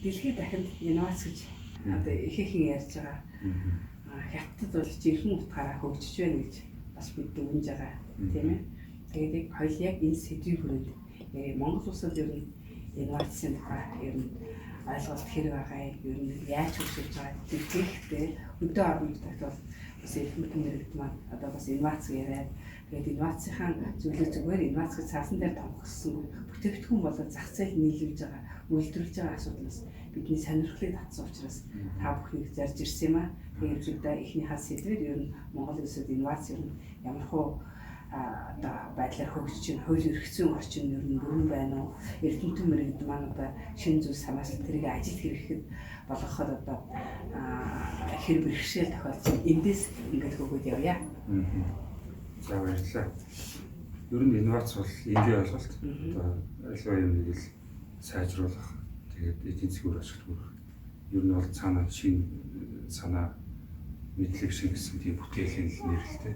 дэлхийд дахинд инновац гэж одоо ихээхэн ярьж байгаа. Хятадд бол жиргэн утгаараа хөгжиж байна гэж бас бид дүгнж байгаа тийм ээ. Тэгээд хоёул яг энэ сэдвийн хүрээнд Монгол улсад ер нь инновацийн тухай ер нь ойлголт хэрэг байгаа ер нь яаж хөгжиж байгаа гэхдээ өдөө орнууд бол бас элементэн мэрэгд маань одоо бас инновац яриад тэгээд инновацийн зүйлээ зүгээр инновац гэж цаасан дээр томхсон бүтээгдэхүүн болоод зах зээл нийлүүлж байгаа үйлдвэрлэж байгаа асуудлаас бидний сонирхлыг татсан учраас та бүхнийг зарж ирсэн юм аа. Тэгээд зөвхөн эхнийхээ сэдвээр ер нь Монгол улсад инновац ер нь ямар хөө одоо байдлаар хөгжиж чинь хууль эрх зүйн орчин ер нь бүрэн байна уу? Эрдэмтэн мэрэгд маань одоо шинэ зүйл санаачил тэрийг ажил хэрэгэхэд болгоход одоо хэр бэрхшээл тохиолдсон. Эндээс ингээд хөгөөд явъя. За баярлалаа. Ер нь инновац бол энгийн ойлголт. Одоо аливаа юмыг л сайжруулах, тэгээд эдийн засгийн ашиглах. Ер нь бол цаана шинэ санаа мэдлэг шиг гэсэн тийм бүтээлийн нэрлэлтэй.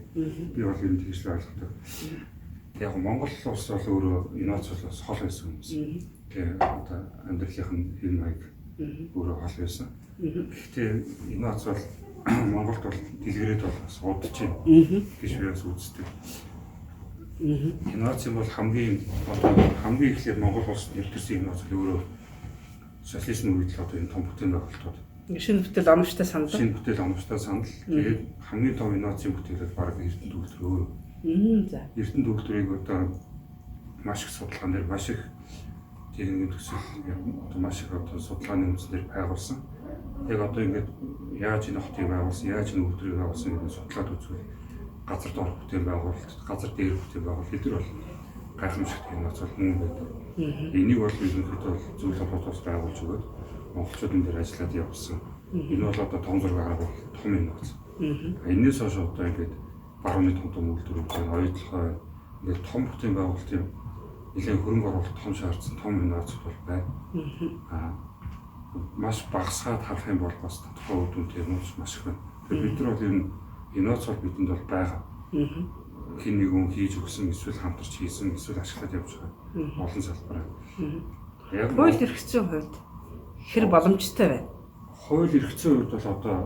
Би бол ер нь тэгж л ойлгодог. Яг Монгол улс бол өөрөө инновац болоос хол байсан хүмүүс. Тэгээ одоо амьдралынх нь хэм маяг өөрөө хол байсан. Гэхдээ инновац бол Монголд бол дэлгэрээд бол бас удаж байна гэж би бас үздэг. Инновац бол хамгийн эхлээд Монгол улсад нэртэрсэн инновац өөрөө социализм үед л одоо энэ том бүтээн байгуулалтууд шинэ бүтээл оновчтой санал. Шинэ бүтээл оновчтой санал. Тэгээд хамгийн том инновацийн бүтээлүүд баг Эрдэнэ төвлөр өөрөө. За. Эрдэнэ төвлөрийг одоо маш их судалгаан дээр маш их техникийн төсөл одоо маш их одоо судалгааны үндэслэлээр байгуулсан. Яг одоо ингээд яаж энэ хотыг байгуулсан, яаж энэ үйлдвэрийг байгуулсан гэдэг судлаад үзвэл газар доорх бүтээл байгуулалт, газар дээр бүтээл байгуулалт эдгээр бол гайхамшигт инновац бол мөн байдаг. Энийг бол ерөнхийдөө зөвлөлт холбоотоос байгуулж өгөөд монголчуудын дээр ажиллаад явсан. Энэ бол одоо том зураг арга том инновац. Энээс хойш одоо ингээд барууны том үйлдвэрүүд байна, оюутлогоо ингээд том бүтээн байгуулалтын нэлээд хөрөнгө оруулалт том шаардсан том инновац бол байна. Маш багасгаад харах юм бол бас тодорхой үр дүнтэй юм маш их байна. Тэгэхээр бид нар бол ер нь инновац бол бидэнд бол байгаа. Хин нэгэн хийж өгсөн, эсвэл хамтарч хийсэн, эсвэл ашиглаад явж байгаа олон салбар. Яг хууль эрх зүйн хувьд хэр боломжтой байна. Хууль эрх зүйн хувьд бол одоо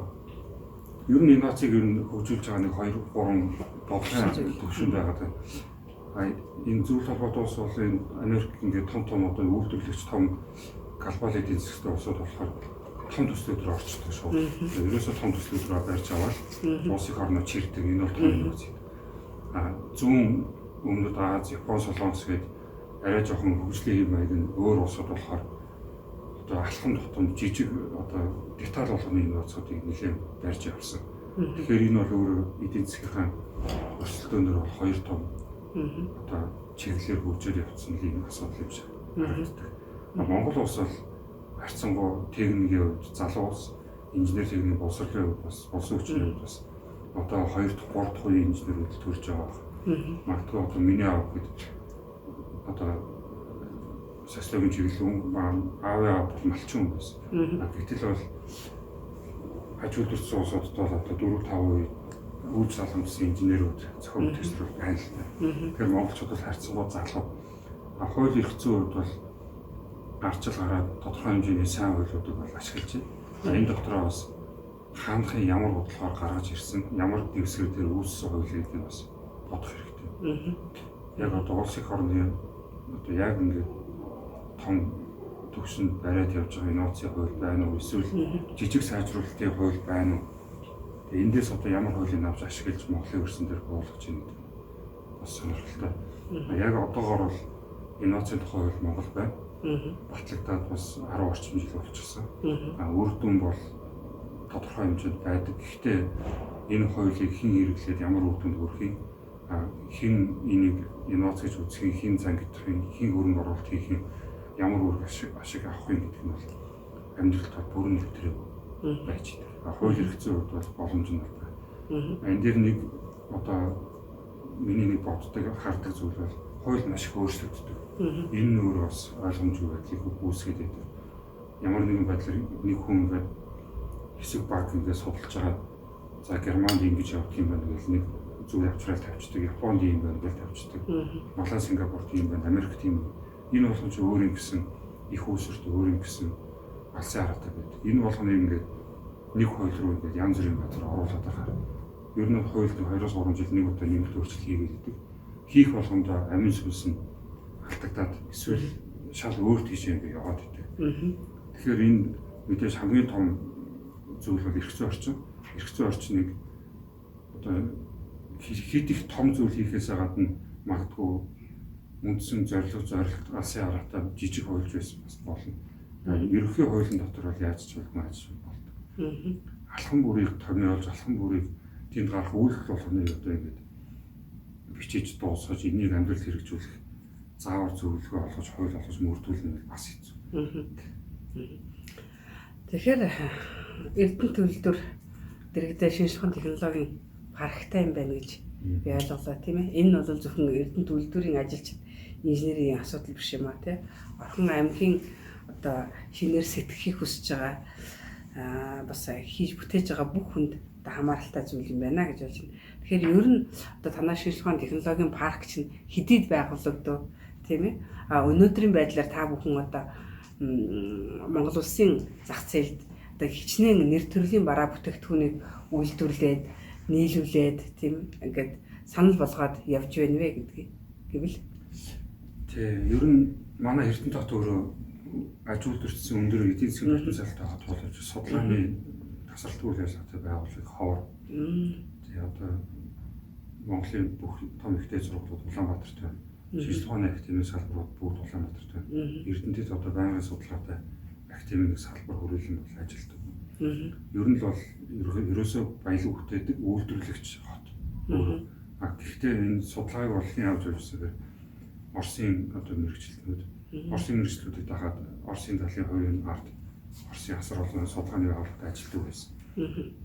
ер нь инновацийг ер нь хөгжүүлж байгаа нэг 2-3 бодлогын төвшөнд байгаа даа. Энэ зүйл холбоотоос бол энэ Америк ингээд том одоо үйлдвэрлэгч том глобал эдийн засгийн улсууд болохоор том төслүүд рүү орчдөг шүү. Ерөөсөө том төслүүд рүү барьж аваад улсын орноо чирдэг. Энэ бол том инновац. Зүүн өмнөд Аз, Япон, Солонгос гээд арай жоохон хөгжлийн хэм маяг нь өөр улсууд болохоор одоо алхам тутам жижиг одоо деталь болгоны инновацуудыг нэлээд барьж явсан. Тэгэхээр энэ бол өөрөө эдийн засгийн өрсөлдөөнөр бол хоёр том одоо чиглэлээр хөгжөөд явсан нэг асуудал юм шиг харагддаг. Монгол улс бол харьцангуй техникийн хувьд залуу улс, инженер техникийн боловсролын хувьд бас улсын хүчний хувьд бас одоо 2 дахь 3 дахь үеийн инженерүүд төрж байгаа. Магадгүй одоо миний аав гэдэг одоо социологийн чиглэл ааваа бол малчин хүн байсан. Гэтэл бол аж үйлдвэрчсэн улсуудад бол одоо 4-5% үйл залгамжсан инженерүүд зохион бүтээслэр байна л та. Тэгэхээр монголчууд бол харьцангуй залуу. Хууль эрх зүйн хувьд бол гарчил гараад тодорхой хэмжээний сайн хуулиудыг бол ашиглаж байна. Энэ дотроо бас хаанхын ямар бодлогоор гаргаж ирсэн, ямар дэвсгэрээр үүссэн хуулийг бас бодох хэрэгтэй. Яг одоо улс их орны одоо яг ингээд том төвшөнд бариад явж байгаа инновацийн хууль байна уу, эсвэл жижиг сайжруулалтын хууль байна уу? Эндээс одоо ямар хуулийг авч ашиглаж Монголын өрсөн дээр буулгаж ийн гэдэг бас сонирхолтой. Яг одоогоор бол инновацийн тухай хууль Монгол байна. Батлагдаад бас 10 орчим жил болчихсон. Үр дүн бол тодорхой хэмжээнд байдаг. Гэхдээ энэ хуулийг хэн хэрэглээд ямар үр дүнд хүрэхийг, хэн энийг инновац гэж үзэх, хэн зангидахыг, хэн хөрөнгө оруулалт хийх, ямар үр ашиг авахыг гэдэг нь бол амьдралд бүрэн нэвтрээ байж байгаа. Хууль эрх зүйн хувьд бол боломж нь байна. Энэ дээр нэг одоо миний нэг боддог хардаг зүйл бол хууль маш их өөрчлөгддөг. Энэ нь өөрөө бас ойлгомжгүй байдлыг үүсгээд байдаг. Ямар нэгэн байдлаар нэг хүн ингээд хэсэг баг ингээд судалж байгаа. За Германд ингэж явах юм байна гэж нэг зүйл авчрал тавьчихдаг. Японд юм байна гэж тавьчихдаг. Малай Сингапурт юм байна, Америкт юм. Энэ бол ч өөр юм гэсэн их үүсвэрт өөр юм гэсэн алсын хараатай байдаг. Энэ болгоны ингээд нэг хууль руу ингээд янз бүрийн газар оруулаад байгаа. Ер нь хуульд 2-3 жил нэг удаа нэмэлт өөрчлөлт хийгээд хийх болгондоо амин сүнс нь алдагдаад эсвэл шал өөрт хийж ингээд яваад идэг. Тэгэхээр энэ мэдээж хамгийн том зүйл бол эрх зүйн орчин. Эрх зүйн орчныг одоо хэд их том зүйл хийхээс гадна магадгүй үндсэн зорилго алсын хараатай жижиг хуульч байсан бас болно. Ерөнхий хуулийн дотор бол яаж ч болмоо ажиж болдог. Алхам бүрийг томьёолж, алхам бүрийг тэнд гарах үйлдэл болгоны одоо ингээд бичиж дуусгаж энийг амьдрал хэрэгжүүлэх заавар зөвлөгөө олгож, хууль олгож мөрдүүлнэ бас хэцүү. Тэгэхээр Эрдэнэ төлөвлөлтөөр дэргэдээ шинжлэх ухааны технологийн парктай юм байна гэж би ойлголоо тийм ээ. Энэ бол зөвхөн Эрдэнэ төлөвлөлтийн ажилчид инженерийн асуудал биш юм а тий. Орхон аймгийн одоо шинээр сэтгэхийг хүсэж байгаа бас хийж бүтээж байгаа бүх хүнд одоо хамааралтай зүйл юм байна гэж болж байна. Тэгэхээр ер нь одоо танай шинжлэх ухааны технологийн парк чинь хэдийд байгуулагдав тийм ээ. Өнөөдрийн байдлаар та бүхэн одоо Монгол улсын зах зээлд одоо хичнээн нэр төрлийн бараа бүтээгдэхүүнийг үйлдвэрлээд нийлүүлээд тийм ингээд санал болгоод явж байна вэ гэдгийг гэвэл ер нь манай Эрдэнэ тогт өөрөө аж үйлдвэрчсэн өндөр эдийн засгийн потенциалтай хадгалж судалгааны тасралтгүй ажиллагаатай байгууллага ховор. Тэгээ одоо Монголын бүх том ихтэй сургуулиуд Улаанбаатарт байна. Шинжлэх ухааны академийн салбарууд бүгд Улаанбаатарт байна. Эрдэнэтэд одоо байнгын судалгаатай академийн салбар хүрээлэн бол ажилладаг. Ер нь бол ерөөсөө баялаг бүтээдэг үйлдвэрлэгч хот. Гэхдээ энэ судалгааг бодлогын авч явуулсаар Оросын одоо мэрэгчлэтнүүд Оросын мэрэгчлүүдийг дагаад Оросын талын хувийн ард Оросын асар олон судалгааны байгууллагад ажилладаг байсан.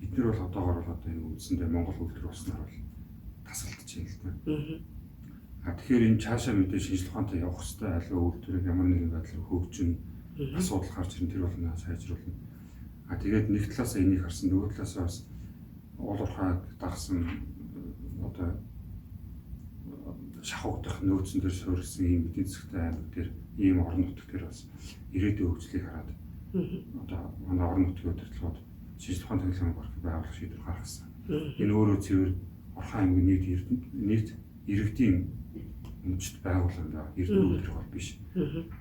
Эдгээр бол одоогоор бол одоо энэ үндсэндээ Монгол үйлдвэр болсноор бол тасалдаж байна л да. Тэгэхээр энэ цаашаа мэдээ шинжлэх ухаантай явах хэрэгтэй аливаа үйлдвэрийг ямар нэгэн байдлаар хөгжин асуудал гарч ирэн тэр болно сайжруулна. Тэгээд нэг талаасаа энийг харсан нөгөө талаасаа бас уул уурхайг дагсан одоо шахагдах нөөцөн дээр суурилсан ийм эдийн засгийн аймаг дээр ийм орон нутг дээр бас ирээдүйн хөгжлийг хараад одоо манай орон нутгийн удирдлагууд шинжлэх ухааны технологийн паркийг байгуулах шийдвэр гаргасан. Энэ өөрөө цэвэр Орхон аймгийн нийт иргэдийн өмчт байгууллага Эрдэнэ үйлдвэр бол биш.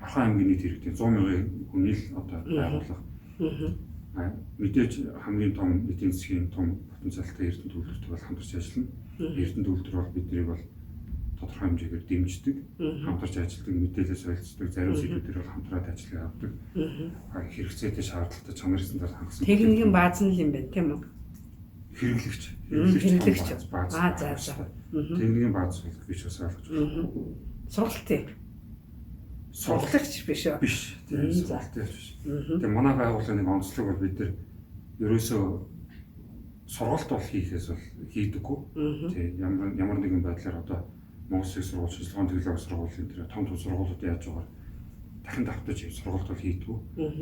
Орхон аймгийн нийт иргэдийн 100 мянган хүний л одоо байгууллага. Мэдээж хамгийн том эдийн засгийн том потенциалтай Эрдэнэ үйлдвэртэй бол хамтарч ажиллана. Эрдэнэ үйлдвэр бол биднийг бол тодорхой хэмжээгээр дэмждэг, хамтарч ажилладаг, мэдээлэл солилцдог, зарим сэдвүүдээр бол хамтраад ажиллаж явдаг. Хэрэгцээтэй шаардлагатай чанарын стандарт хангасан. Техникийн бааз нь л юм байна тийм үү? Хэрэглэгч бааз. За. Техникийн бааз биш бас ойлгож байна. Сургалагч биш үү? Биш. Сургалагч биш. Тэгээ манай байгууллагын нэг онцлог бол бид нар ерөөсөө сургалт бол хийхээс бол хийдэггүй. Тэгээ ямар нэгэн байдлаар одоо Монгол Улсын сургууль, шинжлэх ухааны технологийн сургуулийн тэр том сургуулиуд яаж байгаа дахин давтаж сургалт бол хийдэггүй.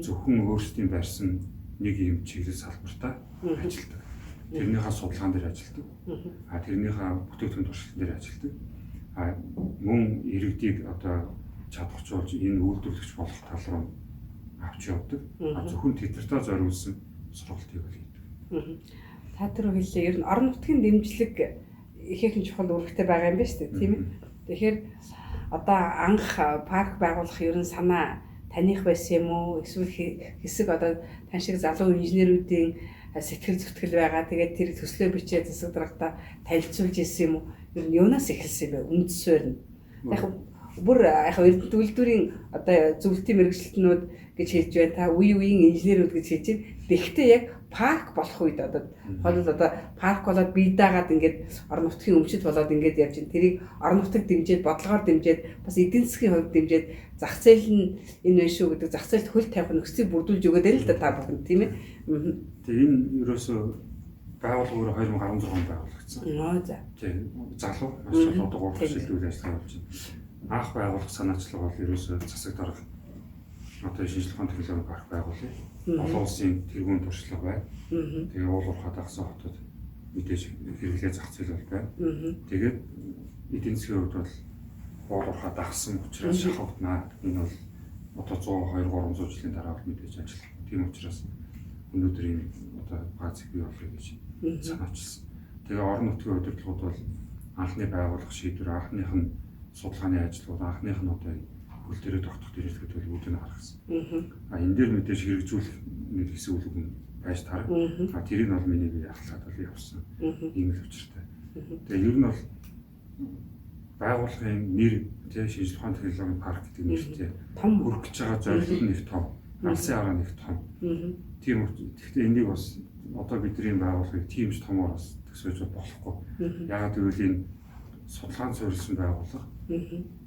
Зөвхөн өөрсдийн барьсан нэг юм чиглэл салбартаа ажилладаг. Тэрнийхээ судалгаан дээр ажилладаг. Тэрнийхээ бүтээгдэхүүн туршилтан дээр ажилладаг. Мөн иргэдийг одоо чадварчуулж энэ үйлдвэрлэгч болох тал руу авч явдаг. Зөвхөн тэднэртээ зориулсан сургалтыг бол хийдэг. Та тэр хэллээ. Ер нь орон нутгийн дэмжлэг ихээхэн чухал үүрэгтэй байгаа юм байна шүү дээ, тийм ээ. Тэгэхээр одоо анх парк байгуулах ер нь санаа таних байсан юм уу? Эсвэл хэсэг одоо тань шиг залуу инженерүүдийн сэтгэл зүтгэл байгаа. Тэгээд тэр төслөө бичээд засаг даргатаа танилцуулж ирсэн юм уу? Ер нь юунаас эхэлсэн бэ? Үндсээр нь. Яг бүр яг Эрдэнэ үйлдвэрийн одоо зөвлөлтийн мэргэжилтнүүд гэж хэлж байна. Та үеийн инженерүүд гэж хэлж байна. Тэгэхдээ яг парк болох үед одоо парк болоод бие даагаад ингээд орон нутгийн өмчөд болоод ингээд явж байна. Тэрийг орон нутаг дэмжиж, бодлогоор дэмжиж, бас эдийн засгийн хувьд дэмжиж, зах зээл нь энэ байна шүү гэдэг зах зээлд хөл тавих нөхцөлийг бүрдүүлж өгöd л да та бүхэн тийм ээ. Тэгээ энэ ерөөсөө байгууллага өөрөө 2016 онд байгуулагдсан. За. Тэгээ залуу маш одоо 3 шилдэгүүл ажиллагаа болж байна. Анх байгуулах санаачлага бол ерөөсөө засаг дарга одоо шинжлэх ухааны технологийн парк байгуулъя. Олон улсын тэргүүн туршлага байна. Тэгээ уул уурхай дагсан хотод мэдээж хэрэглээ зах зээл бол байна. Тэгээд эдийн засгийн хувьд бол уул уурхай дагсан учраас шахагдана. Энэ бол одоо 100 200 300 жилийн дараа бол мэдээж ажиллах Тийм учраас өнөөдөр энэ одоо баазыг бий болгоё гэж санаачилсан. Тэгээ орон нутгийн удирдлагууд бол анхны байгуулах шийдвэр, анхных нь судалгааны ажлууд, анхных нь одоо хөл дээрээ тогтох дээрээ төлөвлөгөөг нь гаргасан. Энэ дээр мэдээж хэрэгжүүлэх нэг хэсэг үйл байж таарна. Тэрийг нь бол миний бие ахлаад бол явсан. Ийм л учиртай. Тэгээ ер нь бол байгууллагын нэр тийм шинжлэх ухааны технологийн парк гэдэг нэртэй том хүрэх гэж байгаа зорилго нь их том. Алсын арга нэг том. Тийм гэхдээ энийг бас одоо бидний байгууллагыг тиймч томоор бас төсөөлж болохгүй. Яагаад гэвэл энэ судалгаанд суурилсан байгууллага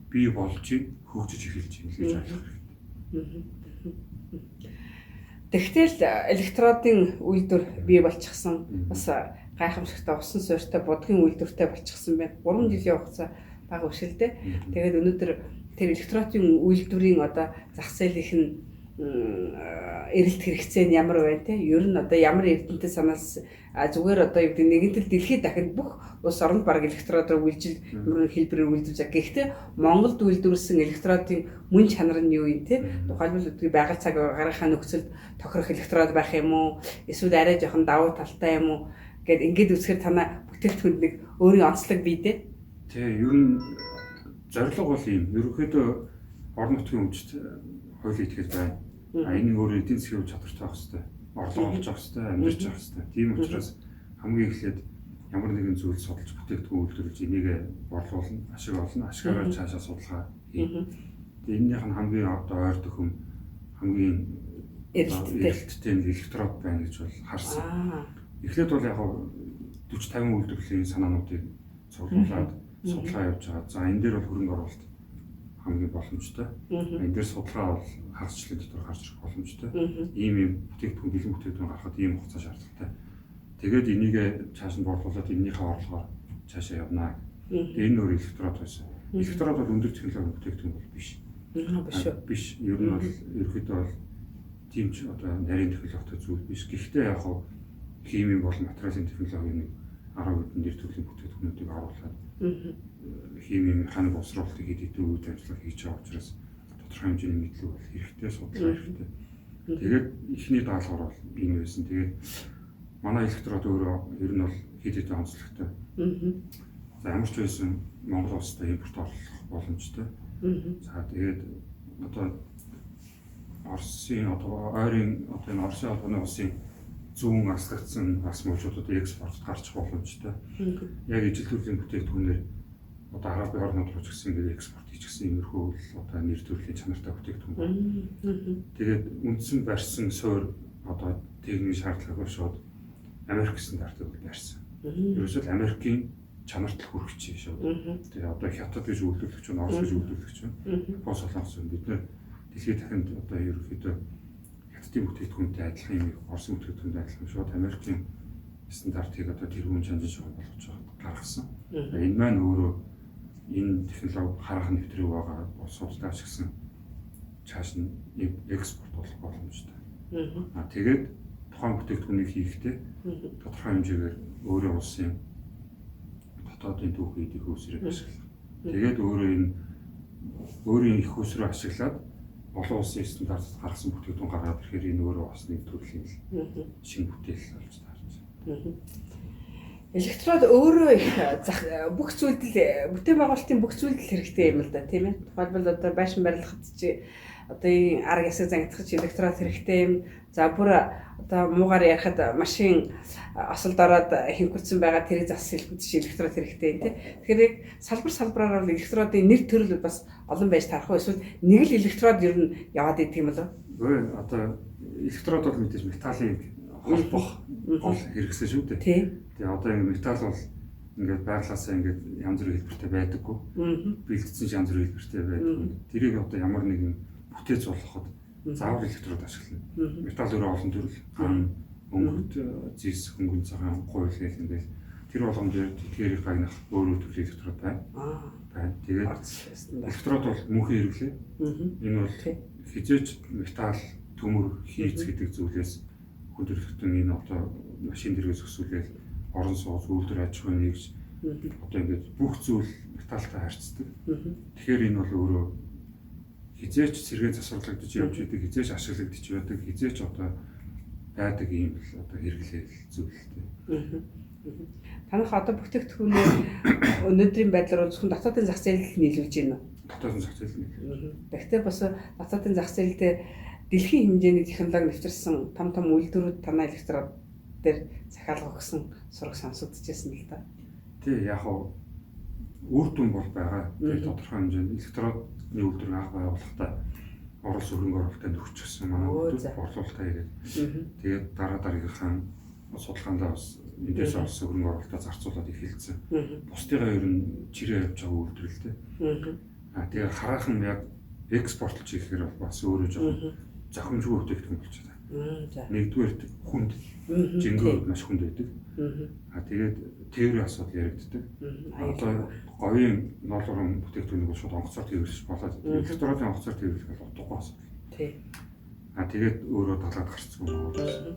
бий болж хөгжиж эхэлж байна гэж ойлгох хэрэгтэй. Тэгтэл электродын үйлдвэр бий болчихсон. Бас гайхамшигтай усан суурьтай будгийн үйлдвэртэй болчихсон байна. 3 жилийн хугацаа бага өшөлтэй. Тэгээд өнөөдөр тэр электродын үйлдвэрийн одоо зах зээлийнх нь эрэлт хэрэгцээ нь ямар байна те? Ер нь одоо ямар эрдэнэтэй санаас зүгээр одоо юу гэдэг нэгэнтэл дэлхийд дахинд бүх улс оронд баг электродоор үйлжил хэлбэрээр үйлдвэрлэж байгаа. Гэхдээ Монголд үйлдвэрлэсэн электродын мөн чанар нь юу юм те? Тухайлбал үгүй байгаль цаг гаргахаа нөхцөлд тохирох электрод байх юм уу? Эсвэл арай жоохон давуу талтай юм уу? Гэт ингээд үзэхээр танаа бүтээгдэхүүнд нэг өөрийн онцлог бий дээ. Тэгээ ер нь зорилго бол юм. Ерөнхийдөө орон нутгийн өмчт хууль итгэж байна. Энэ өөр эдийн засгийн чадвартай байх хэрэгтэй. Орлого олж авах хэрэгтэй, амьдарч авах хэрэгтэй. Тийм учраас хамгийн эхлээд ямар нэгэн зүйл судалж бүтээгдэхүүн үйлдвэрлэж энийг борлуулна, ашиг олно, ашигаараа цаашаа судалгаа хийн. Тэгээ энэнийх нь хамгийн одоо ойр төхөм хамгийн эрэлттэй электрод байна гэж бол харсан. Эхлээд бол яг 40-50 үйлдвэрлэлийн санаануудыг цуглуулад судалгаа явуулж байгаа. За энэ дээр бол хөрөнгө оруулалт хамгийн боломжтой. Энэ дээр судалгаа бол хагасчлалын дотор гарч ирэх боломжтой. Ийм бүтээгдэхүүн бэлэн бүтээгдэхүүн гаргахад ийм хугацаа шаардлагатай. Тэгээд энийг цааш нь борлуулад энэнийхээ орлогоор цаашаа явна. Энэ өөр электрод байсан. Электрод бол өндөр технологийн бүтээгдэхүүн бол биш. Биш. Ер нь бол ерөөхдөө бол тийм ч одоо нарийн технологитой зүйл биш. Гэхдээ яг хуу химийн болон материалын технологийн 10 хэдэн нэр төрлийн бүтээгдэхүүнүүдийг оруулаад химийн механик боловсруулалтыг хийдэг үйл ажиллагаа хийж байгаа учраас тодорхой хэмжээний мэдлэг бол хэрэгтэй, судалгаа хэрэгтэй. Тэгээд эхний даалгавар бол энэ байсан. Тэгээд манай электрод өөрөө ер нь бол хэд хэдэн онцлогтой. За ямар ч байсан Монгол улстай импорт орлох боломжтой. За тэгээд одоо Оросын одоо ойрын одоо энэ Оросын албаны улсын зүүн аслагдсан бас мужуудад экспортод гарчих боломжтой. Яг ижил төрлийн бүтээгдэхүүнээр одоо Арабын орнууд руу ч гэсэн ингээд экспорт хийчихсэн иймэрхүү одоо нэр төрлийн чанартай бүтээгдэхүүн байна. Тэгээд үндсэн барьсан суур одоо техникийн шаардлагагүй шууд Америк стандартыг барьсан. Ерөөсөө л Америкийн чанарт хүрэх чинь шууд. Тэгээд одоо Хятад гэж үйлдвэрлэгч байна, Орос гэж үйлдвэрлэгч байна. Япон, Солонгос бид нэр дэлхийд дахинд одоо ерөөхдөө Хятадын бүтээгдэхүүнтэй адилхан юм, Оросын бүтээгдэхүүнтэй адилхан шууд Америкийн стандартыг одоо тэргүүн чанжиж болгож гаргасан. Энэ маань өөрөө энэ технологи харах нэвтрэх байгаа улсуудтай ашигласан цааш нь экспорт болох боломжтой. Тэгээд тухайн бүтээгдэхүүнийг хийхдээ тодорхой хэмжээгээр өөрийн улсын дотоодын түүхий идэх үүсрэг ашиглах. Тэгээд өөрөө энэ өөрийн их үүсрэг ашиглаад олон улсын стандартад гаргасан бүтээгдэхүүн гаргаад ирэхээр энэ өөрөө бас нэг төрлийн шинэ бүтээл болж таарч байна. Электрод өөрөө их бүх зүйлдэл бүтээн байгуулалтын бүх зүйлдэл хэрэгтэй юм л да тийм ээ. Тухайлбал одоо байшин барилгахад чи одоо энэ арга ясаг зангидах чи электрод хэрэгтэй юм. За бүр одоо муугаар ярихад машин осолд ороод хинхүрцэн байгаа тэрийг зас хэлбэл чи электрод хэрэгтэй тийм. Тэгэхээр яг салбараар бол электродын нэр төрөл бас олон байж тарах уу? Эсвэл нэг л электрод ер нь яваад идэг юм болов? Үгүй одоо электрод бол мэдээж металлын холбох гол хэрэгсэл шүү дээ. Тэгээ одоо ингэ металл бол ингээд байглаасаа ингээд янз бүрийн хэлбэртэй байдаггүй. Бэлтгэсэн янз бүрийн хэлбэртэй байдаг. Тэрийг одоо ямар нэгэн бүтээц болгоход заавал электрод ашиглана. Металл өөрөө олон төрөл ган, өнгөт, зис, хөнгөн цагаан, гуйл гэх юм дээр тэр болгон дээр тэтгэрийг гайнах өөр төрлийн электрод байна. Байна. Тэгээд электрод бол мөнхийн хэрэглээ. Энэ бол хизээч металл, төмөр, хийц гэдэг зүйлээс хөдөлгөтөн энэ одоо машин дэргээс өсвөлгээл орон сууц үйлдвэр аж ахуйн нэгж одоо ингээд бүх зүйл металлтай харьцдаг. Тэгэхээр энэ бол өөрөө хизээч сэргээ засварлагдаж явж идэг, хизээч ашиглагдаж байдаг, хизээч одоо байдаг юм л одоо хэрэглээл зүйлтэй. Танах одоо бүтээгдэхүүнээ өнөөдрийн байдлаар зөвхөн дотоодын зах зээлд нийлүүлж байна уу? Дотоодын зах зээл нь. Гэхдээ бас дотоодын зах зээлдээ дэлхийн хэмжээний технологи нэвтэрсэн том үйлдвэрүүд танай электрод дээр захиалга өгсөн сураг сонсогдчихсэн л да. Тий, яг хоо үр дүн бол байгаа. Тэгээд тодорхой хэмжээнд электродны үйлдвэр анх байгуулахдаа Орос хөрөнгө оруулалтанд өгчихсөн манай борлуулалтаа хийгээд тэгээд дараагийнхаа судалгаандаа бас эндээс Орос хөрөнгө оруулалтаа зарцуулаад эхэлсэн. Бусдыгаа ер нь чирээ явж байгаа үйлдвэрлэлтэй. Тэгээд хараахан яг экспортлж ихээр бол бас өөрөө жоохон зохимжгүй бүтээгдэхүүн болчиход байна. Нэгдүгээр хүнд жингөө маш хүнд байдаг. Тэгээд тээврийн асуудал яригддаг. Одоо говийн ноолорон бүтээгдэхүүнийг шууд онгоцоор тээвэрлэж болоод электродын онгоцоор тээвэрлэх бол утгагүй асуудал. Тий. Тэгээд өөрөө талаад гарцсан юм байна.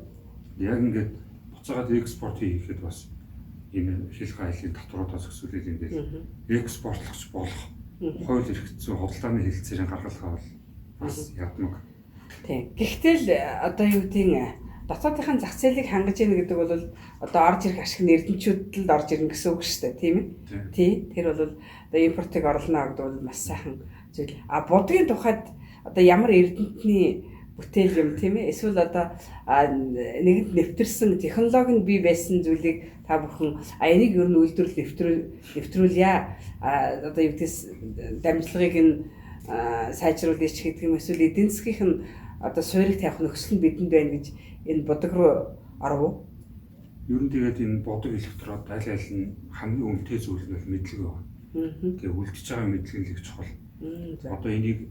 Яг ингээд буцаагаад экспорт хийхэд бас энэ хил хайлын татваруудаас өсвөлөл ингээд экспортлогч болох хууль эрх зүйн худалдааны хэлэлцээрийн гаргалгаа бол бас ядмаг. Тий. Гэхдээ л одоо юу гэдгийг дотоодынхаа зах зээлийг хангаж яах гэдэг бол одоо орж ирэх ашиг нь эрдэмчүүд л орж ирнэ гэсэн үг шүү дээ, тийм ээ? Тий. Тэр бол одоо импортыг орлоно гэдэг бол маш сайхан зүйл. Будгийн тухайд одоо ямар эрдэмтний бүтээл юм тийм ээ? Эсвэл одоо нэгэнд нэвтэрсэн технологи нь бий байсан зүйлийг та бүхэн энийг ер нь үйлдвэрлэл нэвтрүүлье. Одоо юу гэдгийг дамжлагыг нь сайжруулж гэдэг юм эсвэл эдийн засгийнх нь одоо суурийг тавих нөхцөл нь бидэнд байна гэж энэ бодог руу оров. Ер нь тэгээд энэ бодог электрод аль аль нь хамгийн үнэтэй зүйл нь мэдлэг байна. Тэгээ үлдчихэж байгаа мэдлэг л их чухал. Одоо энийг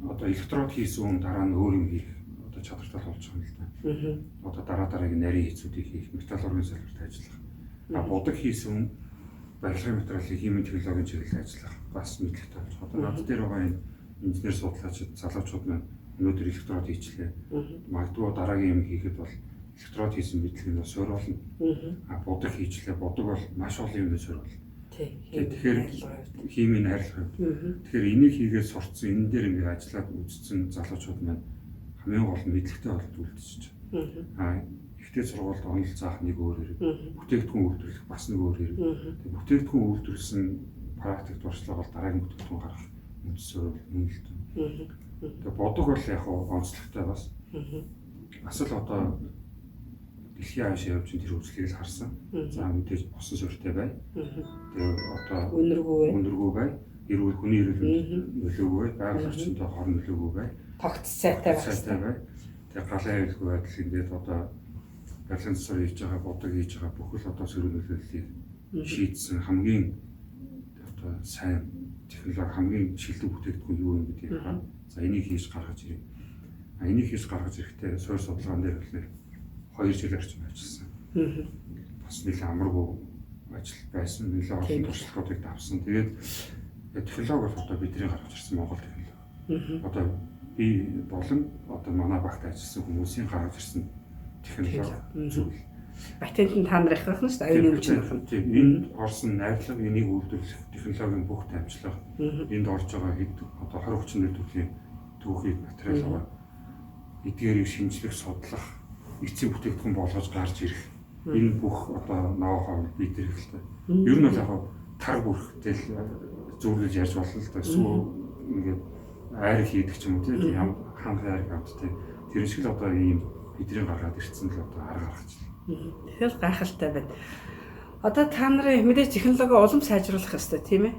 одоо электрод хийсэн хүн дараа нь өөр юм хийх одоо чадвартай болж байгаа юм л да. Одоо дараагийн нарийн хийцүүдийг хийх, металл ургийн салбарт ажиллах. Бодог хийсэн хүн барилгын материалын химийн технологийн чиглэлд ажиллах бас мэдлэгтэй болж байгаа. Одоо над дээр байгаа энэ инженер судлаачид, залуучууд маань өнөөдөр электрод хийчлээ. Магадгүй дараагийн юм хийхэд бол электрод хийсэн мэдлэг нь суурилна. Бодог хийчлээ. Бодог бол маш олон юмд суурилна. Тэгэхээр химийн хайрлах юм. Тэгэхээр энийг хийгээд сурцсан, энэ дээр ингээд ажиллаад үзсэн залуучууд маань хамгийн гол мэдлэгтэй болоод үлдчихэж байна. Ихтэй сургуульд онол заах нэг өөр хэрэг. Бүтээгдэхүүн үйлдвэрлэх бас нэг өөр хэрэг. Бүтээгдэхүүн үйлдвэрлэсэн практик туршлага бол дараагийн бүтээгдэхүүн гаргах үндсээр үнэлт. Тэгээ бодог бол яг онцлогтой бас. Бас л одоо дэлхийн хаашаа явж тэр үзлэгийг л харсан. За мэдээж усан суурьтай бай. Тэгээ одоо үнэргүй бай. Эрүүл хүний эрүүл нөлөөгүй бай. Байгаль орчинд хор нөлөөгүй бай. Тогтц сайтай бай. Тэгээ галын аюулгүй байдал ингээд одоо барилгын засвар хийж байгаа, бодог хийж байгаа бүхэл одоо сөрөг нөлөөллийг шийдсэн хамгийн одоо сайн технологи хамгийн шилдэг бүтээгдэхүүн юу юм гэдгийг хараад за энийг хийж гаргаж ирээ. Энийг хийж гаргаж ирэхдээ суурь судалгаан дээр хэлээ 2 жил орчим ажилласан. Бас нэлээд амаргүй ажил байсан. Нэлээд олон туршлагуудыг давсан. Тэгээд технологи бол одоо бидний гаргаж ирсэн Монгол технологи. Одоо би болон одоо манай багт ажилласан хүмүүсийн гаргаж ирсэн технологи зүйл. Патент нь та нар их байна шүү дээ. Аюулгүй юм. Энэ орсон найрлага, энийг үйлдвэрлэх технологийн бүх дамжлага, энд орж байгаа хэд одоо 20-30 төрлийн түүхийг материал байгаа. Эдгээрийг шинжлэх, судлах, эцсийн бүтээгдэхүүн болгож гарч ирэх. Энэ бүх одоо ноу-хау бид хэрэгтэй. Ер нь бол яг тар бүрхтэй зөвлөж ярьж болно л да. Эсвэл ингээд айр хийдэг ч юм уу тийм ханга айр хамттай. Тэр шиг л одоо ийм бидний гаргаад ирсэн л одоо арга гаргачихлаа. Тэгэхээр гайхалтай байна. Одоо та нарын мэдээж технологи улам сайжруулах ёстой тийм ээ.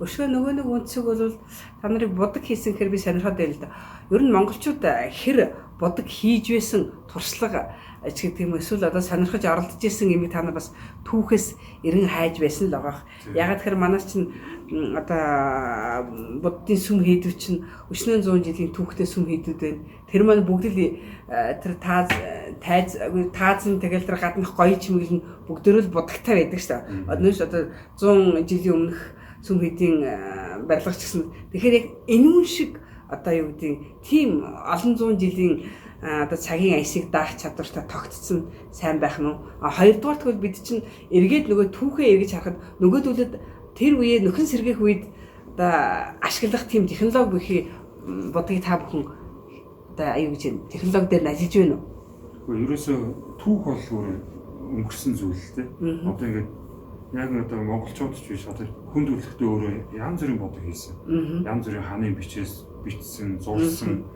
Өшгөө нөгөө нэг үнцэг бол та нарыг бодог хийсэн хэрэг би сонирхоод байл л да. Ер нь монголчууд хэр бодог хийж байсан туршлага ч гэдэг юм эсвэл одоо сонирхож оролдож исэн юмыг та нар бас түүхээс эрен хайж байсан л байгаа. Ягаад тэгэхээр манай чинь одоо буддын сүм хийдвэр чинь өчнөө 100 жилийн түүхтэй сүм хийдвүүд байна. Тэр маань бүгд л тэр таазан тэгэл тэр гаднах гоё чимэглэн бүгдөө л будагтай байдаг шүү дээ. Одноос одоо 100 жилийн өмнөх сүм хийдийн барилгач гэсэн. Тэгэхээр яг энэ үн шиг одоо юу гэдэг тийм олон 100 жилийн одоо цагийн аясыг даах чадвартай тогтцсон сайн байх нь. Хоёрдугаар тэгвэл бид чинь эргээд нөгөө түүхээ эргэж харахад нөгөөдөлд тэр үеэ нөхөн сэргээх үед одоо ашиглах тийм технологи бүхий бодгийг та бүхэн одоо аюу гэж технологи дээр нь ажиллаж байна уу? Гэхдээ ерөөсөө түүх бол өөр өнгөрсөн зүйл л дээ. Одоо ингээд яг одоо монголчууд ч биш одоо хүн төрөлхтөө өөрөө янз бүрийн бодог хийсэн. Янз бүрийн хааны бичсэн, зурсан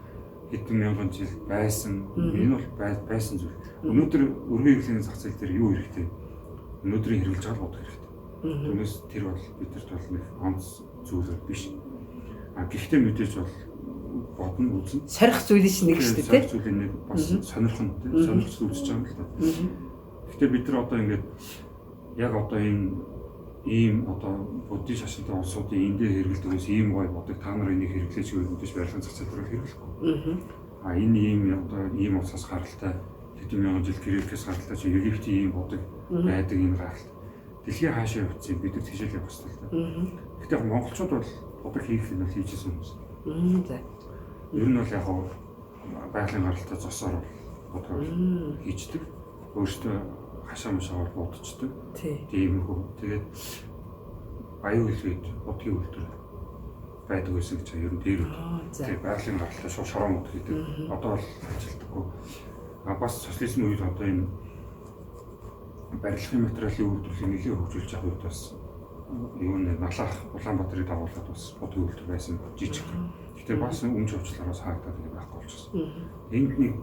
хэдэн мянган жил байсан. Энэ бол байсан зүйл. Өнөөдөр өргөн хэрэглээний зах зээл дээр юу хэрэгтэй? Өнөөдрийн хэрэглэж байгаа бодог хэрэгтэй. Түүнээс тэр бол бидэрт бол нэг онц зүйл биш. Гэхдээ мэдээж бол бодно үзэн. Сорих зүйл чинь нэг шүү дээ. Сорих зүйлийн нэг бас сонирхон тийм сонирхч үзэж байгаа юм л да. Гэхдээ бид нар одоо ингээд яг одоо энэ ийм одоо буддийн шашинтай улсуудын эндээ хэрэглэдэгээс ийм гоё бодог та нар энийг хэрэглэж өгөх гэж барилгын зах зээл дээр хэрэглэхгүй. Энэ ийм одоо ийм улсаас гаралтай хэдэн мянган жил грекээс гаралтай чи Египтийн ийм бодог байдаг энэ гаралт. Дэлхийн хаашаа явчихсан бид нар тийшээ явах хэрэгтэй л да. Гэхдээ яг монголчууд бол бодог хийх нь бол хийжсэн хүмүүс. За. Ер нь бол яг байгалийн гаралтай зосоор бодог хийждэг. Өөртөө хашаа машаагаар бодчихдаг. Тиймэрхүү. Тэгээд аюу хэлбэд бодгийн үйлдвэр байдаг байсан гэж ер нь дээр. Тэгээд байгалийн гаралтай шорон мод гэдэг. Одоо бол ажилтдаггүй. Бас социализм үед одоо энэ барилгын материалын үйлдвэрлэлийг нэлээд хөгжүүлж авах үед бас юу нэ налах Улаанбаатарыг дагуулад бас бодгийн үйлдвэр байсан жижиг. Гэхдээ бас өмч уучлаараас хаагдаад байхгүй болчихсон. Энд нэг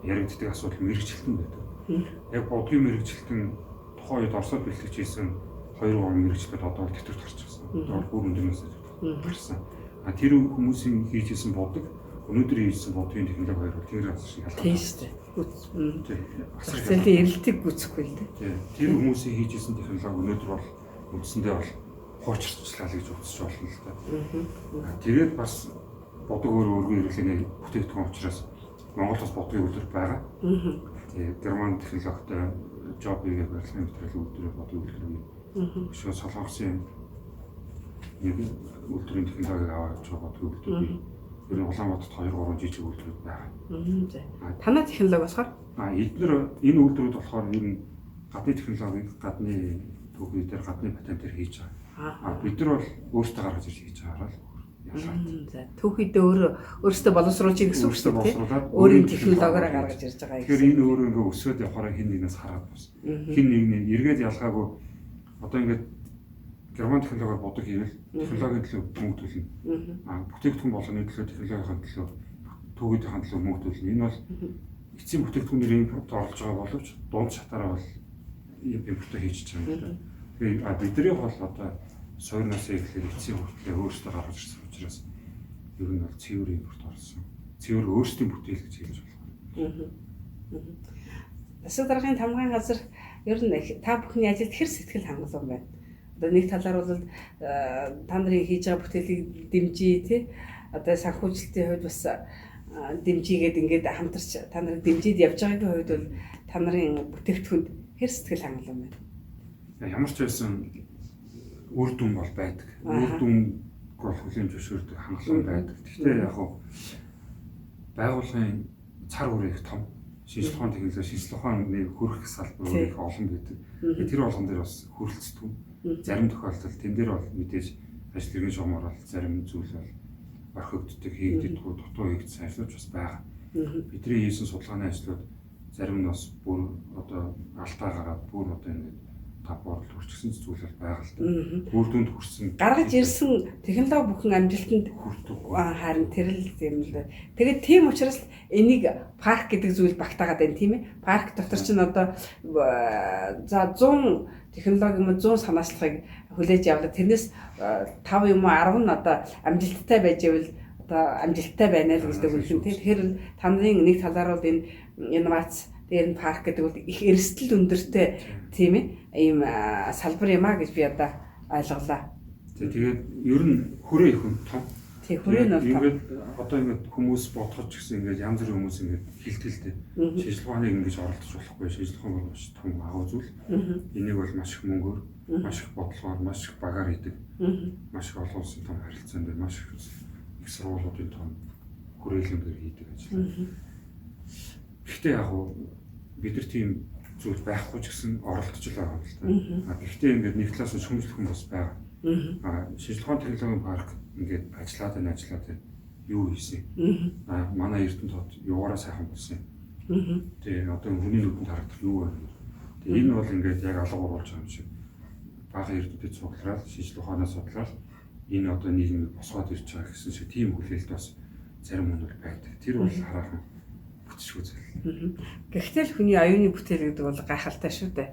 яригддаг асуудал мэрэгчлэлтэн байдаг. Яг бодгийн мэрэгчлэлтэн тухайн үед Оросод бэлтгэж хийсэн 2-3 мэрэгчлэлд одоо л тэтгэврт гарч ирсэн. Одоо бүр өндөрнөөс гарсан. Тэр хүмүүсийн хийж хийсэн бодог өнөөдөр хийсэн бодгийн технологи хоёр бол тэр шиг ялгаатай. Тийм шүү дээ. Асарлын эрэлтийг гүйцэхгүй л дээ. Тэр хүмүүсийн хийж хийсэн технологи өнөөдөр бол үндсэндээ бол хуучирчлаа гэж үзэж болно л да. Тэгээд бас бодог өргөн хэрэглээний бүтээгдэхүүн учраас Монгол бас бодгийн үйлдвэр байгаа. Тэгээд герман технологитой жобыг барилгын материалын үйлдвэрээр бодгийн үйлдвэрийг өшөө солонгосын нэг үйлдвэрийн технологиг аваад явж байгаа бодгийн үйлдвэр. Ер нь Улаанбаатарт 2-3 жижиг үйлдвэрүүд байгаа. Танай технологи болохоор эдгээр энэ үйлдвэрүүд болохоор ер нь гадны технологиг гадны төвхий дээр гадны патентээр хийж байгаа. Бид нар бол өөрсдөө гаргаж ирж хийж байгаа л ялгаатай. За төвхийдээ өөрсдөө боловсруулж ийн гэсэн үг шүү дээ. Өөрийн технологиороо гаргаж ирж байгаа юм. Тэгэхээр энэ өөрөө ингээ өсөд явахаараа хин нэгнээс хараад бас. Хин нэг эргээд ялгаагүй одоо ингээд герман технологиор бодог хийвэл технологийн төлөө мөнгө төлнө. Бүтээгдэхүүн болгоны төлөө технологийн төлөө төвөдийн төлөө мөнгө төлнө. Энэ бол эцсийн бүтээгдэхүүнээр импорт оруулж байгаа боловч дунд шатаараа бол импорт хийж байгаа юм да. Тэгээд бидний бол одоо сойрноос эхлээд эцсийн хүртлээр өөрсдөө гаргаж ирсэн учраас ер нь бол цэвэр импорт оруулсан. Цэвэр өөрсдийн бүтээл гэж хэлж болох. Засаг даргын тамгын газар ер нь та бүхний ажилд хэр сэтгэл хангалуун байна. Одоо нэг талаар бол та нарын хийж байгаа бүтээлийг дэмжиж тий одоо санхүүжилтийн хувьд бас дэмжигээд ингээд хамтарч та нарыг дэмжиж явж байгаагийн хувьд бол та нарын бүтээгдэхүүнд хэр сэтгэл хангалуун байна. Ямар ч байсан үр дүн бол байдаг. Үр дүн бол хүлээн зөвшөөрдөг хангалуун байдаг. Гэхдээ яг хуу байгууллагын цар хүрээ их том. Шинжлэх ухааны технологи, шинжлэх ухааны хүрэх салбар их олон байдаг. Тэр болгон дээр бас хөрөлцдөг. Зарим тохиолдолд тэн дээр бол мэдээж ажил хэргийн шугамар бол зарим зүйл бол орхигддог, хийгддэггүй, дутуу хийгдсэн ажлууд бас байгаа. Бидний хийсэн судалгааны ажлууд зарим нь бас бүр одоо алдаа гараад бүр одоо ингэ тав борлол хүрчихсэн зүйл бол байгаа л да. Үр дүнд хүрсэн. Гаргаж ирсэн технологи бүхэн амжилтанд хүрдэг. Харин тэр л юм л да. Тэгээд тийм учраас энийг парк гэдэг зүйл багтаагаад байна тийм ээ. Парк дотор чинь одоо за 100 технологи юм 100 санаачлалыг хүлээж авлаа. Тэрнээс 5 юм уу 10 нь одоо амжилттай байж ивэл одоо амжилттай байна л гэдэг үг юм тийм. Тэгэхээр та нарын нэг талаар бол энэ инновац дээр нь парк гэдэг бол их эрсдэл өндөртэй тийм ээ. Ийм салбар юм а гэж би одоо ойлголаа. Тэгээд ер нь хүрээ их том. Тийм хүрээ нь ингээд одоо ингээд хүмүүс бодоход ч гэсэн ингээд янз бүрийн хүмүүс ингээд хилтгэлтэй. Шинжлэх ухааныг ингэж оролдож болохгүй. Шинжлэх ухаан бол том агуу зүйл. Энийг бол маш их мөнгөөр, маш их бодлогоор, маш их багаар хийдэг. Маш их олон улсын том харилцаанд маш их сургуулиудын том хүрээлэнгээр хийдэг ажил. Гэхдээ яг бид нар тийм зүйл байхгүй ч гэсэн оролдож байгаа юм л да. Гэхдээ ингээд нэг талаас нь шүүмжлэх хүн бас байгаа. Шинжлэх ухааны технологийн парк ингээд ажиллаад байна. юу хийсэн. Манай Эрдэнэт хот юугаараа сайхан болсон. Тэгээ одоо хүний нүдэнд харагдах юу вэ? Тэгээ энэ бол ингээд яг алга оруулж байгаа юм шиг. Бага Эрдэнэтэд судлаад, шинжлэх ухаанаас судлаад энэ одоо нийгмийг босгоод ирж байгаа гэсэн шиг тийм хүлээлт бас зарим хүн бол байдаг. Тэр бол хараахан бүтшгүй зүйл. Гэхдээ л хүний оюуны бүтээл гэдэг бол гайхалтай шүү дээ.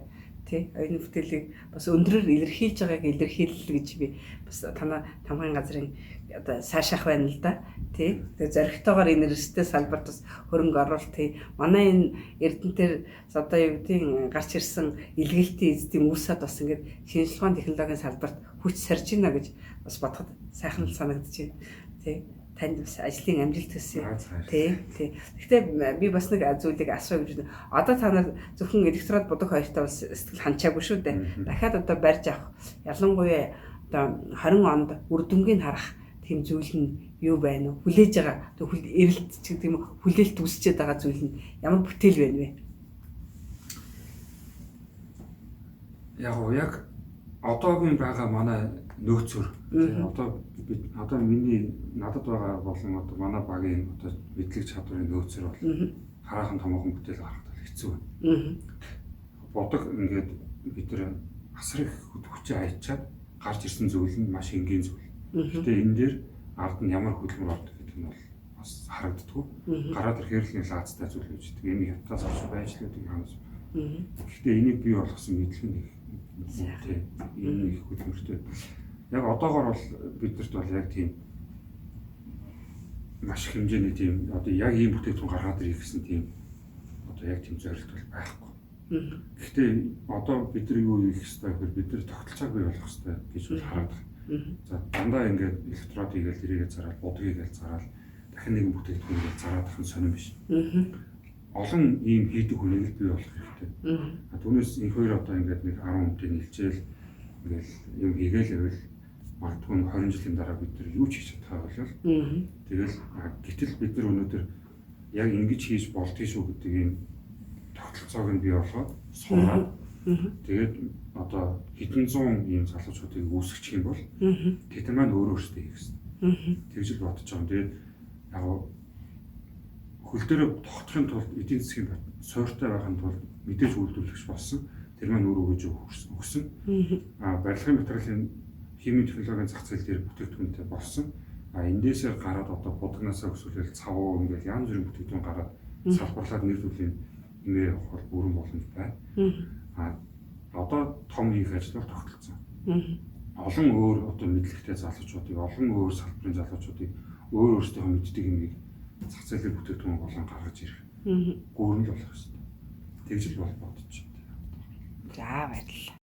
Тий, оюуны бүтээлийг бас өндрөөр илэрхийлж байгааг илэрхийлэл гэж би бас танай тамгын газрын одоо сайшаах байна л да. Тий. Тэгээ зоригтойгоор энэ эрсдэл салбарт бас хөрөнгө оруулалт тий. Манай энэ Эрдэнэтээр одоо юу гэдгийг гарч ирсэн илгээлтийн эзэдийн үүсэд бас ингээд шинжлэх ухааны технологийн салбарт хүч сарж байна гэж бас бодоход сайхан санагдаж байна. Тий. Танд бас ажлын амжилт хүсье. Тий. Гэхдээ би бас нэг зүйлийг асуу гэж байна. Одоо та нар зөвхөн электрод будаг хоёртой бас сэтгэл ханчаагүй шүү дээ. Дахиад одоо барьж авах ялангуяа одоо 20 онд үр дүнгийг харах тийм зүйл нь юу байна вэ? Хүлээж байгаа эрэлт ч гэдэг юм хүлээлт үүсчээд байгаа зүйл нь ямар бүтээл байна вэ? Яг одоогийн байгаа манай нөөцөр одоо миний надад байгаа болон одоо манай багийн одоо мэдлэг чадварын нөөцөр бол хараахан томоохон бүтээл гаргахад хэцүү байна. Бодог ингээд бид нар асар их хүчээ хайчаад гарч ирсэн зүйл нь маш энгийн зүйл. Гэхдээ энэ дээр ард нь ямар хөдөлмөр ордог гэдэг нь бол бас харагддаггүй. Гараад ирэхээр л энэ лаацтай зүйл гэж гэдэг. Энэ хятадаас авч байж л гэдэг юм. Гэхдээ энийг бий болгосон мэдлэг нь энэ их хөдөлмөртэй. Яг одоогоор бол биднэрт бол яг тийм маш их хэмжээний тийм одоо яг ийм бүтээгдэхүүн гаргаад ирэх гэсэн тийм одоо яг тийм зорилт бол байхгүй. Гэхдээ одоо бид нар юу хийх ёстой гэхээр бид нар тогтолцоог бий болгох ёстой гэж бол харагдав. За дандаа ингээд электрод хийгээл тэрийгээ зараад будгийг л зараад дахин нэгэн бүтээгдэхүүнийг зараад ахын сонирн биш. Олон ийм хийдэг хүнийг л бий болох хэрэгтэй. Түүнээс энэ хоёр одоо ингээд нэг 10 хүнтэй нийлжээл ингээл юм хийгээл байвал магадгүй 20 жилийн дараа бид нар юу ч хийж чадхаа болол. Тэгэл гэтэл бид нар өнөөдөр яг ингэж хийж болдгийг шүү гэдэг ийм тогтолцоог нь бий болгоод сураад тэгээд одоо хэдэн зуун ийм залуучуудыг үүсгэх юм бол тэд маань өөрөө өөрсдөө хийх гэсэн. Тэгж л бодож байгаа. Тэгээд яг хөл дээр тогтохын тулд эдийн засгийн суйртай байхын тулд мэдээж үйлдвэрлэгч болсон. Тэр маань өөрөө гэж өгсөн. Барилгын материалын химийн технологийн зах зээл дээр бүтээгдэхүүнтэй болсон. Эндээсээ гараад одоо будагнаасаа өсвөл цавуу ингээд янз бүрийн бүтээгдэхүүн гараад салбарлаад нэр төрлийн нэмээ явах бол бүрэн боломж байна. Одоо том хийх ажил бол тогтолцсон. Олон өөр одоо мэдлэгтэй залуучуудыг, олон өөр салбарын залуучуудыг өөрсдөө мэддэг юмыг зах зээлийн бүтээгдэхүүн болон гаргаж ирэх. Гүрэн л болох хэрэгтэй. Тэгж л бодож байна. За баярлалаа.